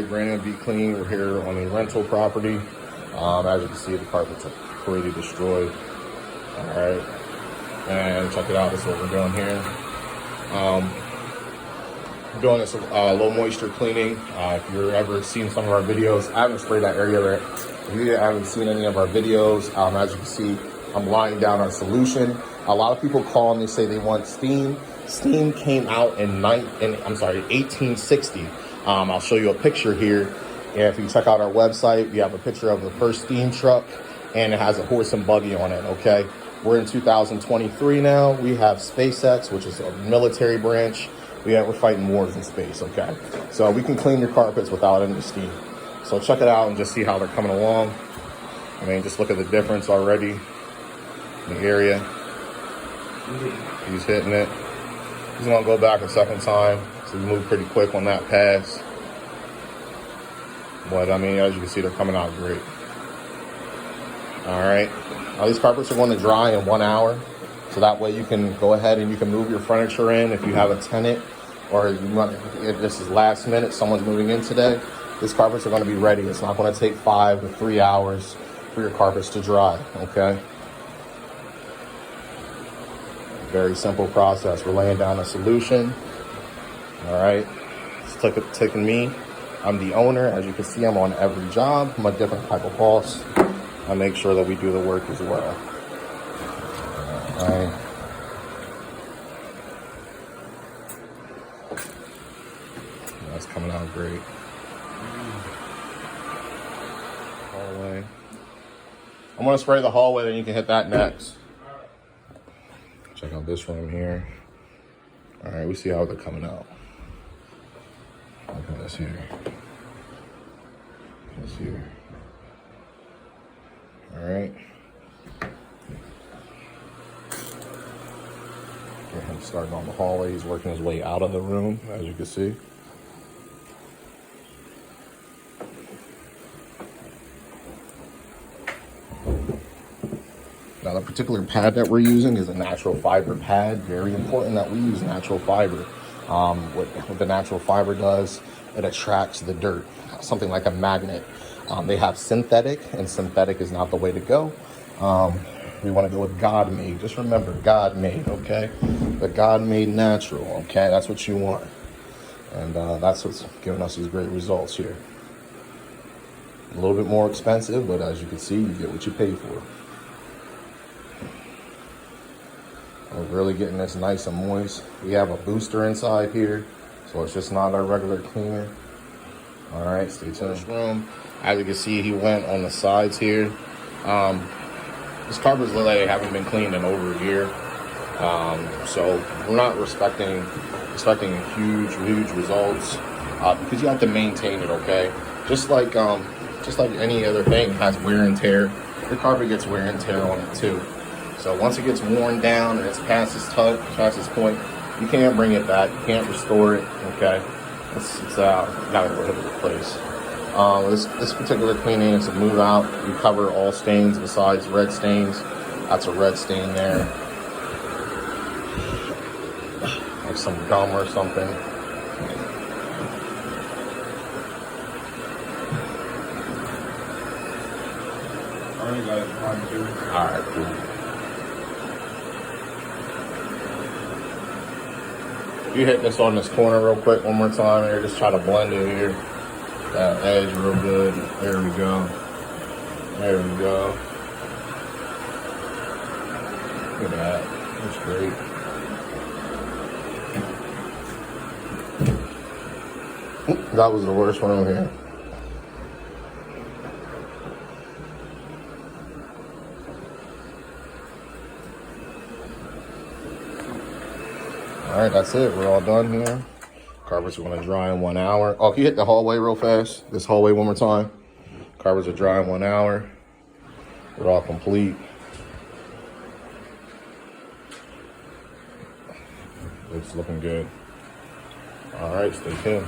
right, brand new, deep clean. We're here on a rental property. As you can see, the carpets are pretty destroyed. All right, and check it out. This is what we're doing here. Doing this low moisture cleaning. If you've ever seen some of our videos, I haven't sprayed that area there. If you haven't seen any of our videos, as you can see, I'm laying down our solution. A lot of people call and they say they want steam. Steam came out in 1860. I'll show you a picture here. And if you check out our website, we have a picture of the first steam truck, and it has a horse and buggy on it. Okay, we're in 2023 now. We have SpaceX, which is a military branch. We're fighting wars in space. Okay, so we can clean your carpets without any steam. So check it out and just see how they're coming along. I mean, just look at the difference already in the area. He's hitting it. He's gonna go back a second time. So we moved pretty quick on that pass. But I mean, as you can see, they're coming out great. All right. Now these carpets are going to dry in 1 hour. So that way you can go ahead and you can move your furniture in if you have a tenant, or if this is last minute, someone's moving in today. These carpets are going to be ready. It's not going to take 5 to 3 hours for your carpets to dry. Okay. Very simple process. We're laying down a solution. All right. It's taking me. I'm the owner. As you can see, I'm on every job. I'm a different type of boss. I make sure that we do the work as well. All right. That's coming out great. Hallway. I'm going to spray the hallway, then you can hit that next. Check out this room here. All right, we see how they're coming out. Look at this here. This here. All right. Get him starting on the hallway. He's working his way out of the room, as you can see. Now, the particular pad that we're using is a natural fiber pad. Very important that we use natural fiber. What the natural fiber does, it attracts the dirt, something like a magnet. They have synthetic, and synthetic is not the way to go. We want to go with God-made. Just remember, God-made, okay? The God-made natural, okay? That's what you want. And that's what's giving us these great results here. A little bit more expensive, but as you can see, you get what you pay for. We're really getting this nice and moist. We have a booster inside here, so it's just not our regular cleaner. All right, stay tuned. This room, as you can see, he went on the sides here. This carpets look like they haven't been cleaned in over a year. So we're not expecting huge results because you have to maintain it, okay? Just like any other thing has wear and tear. Your carpet gets wear and tear on it too. So once it gets worn down and it's past its point, you can't bring it back. You can't restore it. Okay, it's not a prohibited place. This particular cleaning is a move out. You cover all stains besides red stains. That's a red stain there, like some gum or something. All right, cool. You hit this on this corner real quick one more time here. Just try to blend it here. That edge real good. There we go. There we go. Look at that. That's great. That was the worst one over here. All right, that's it. We're all done here. Carpets are going to dry in 1 hour. Oh, can you hit the hallway real fast? This hallway one more time. Carpets are dry in 1 hour. We're all complete. It's looking good. All right, stay tuned.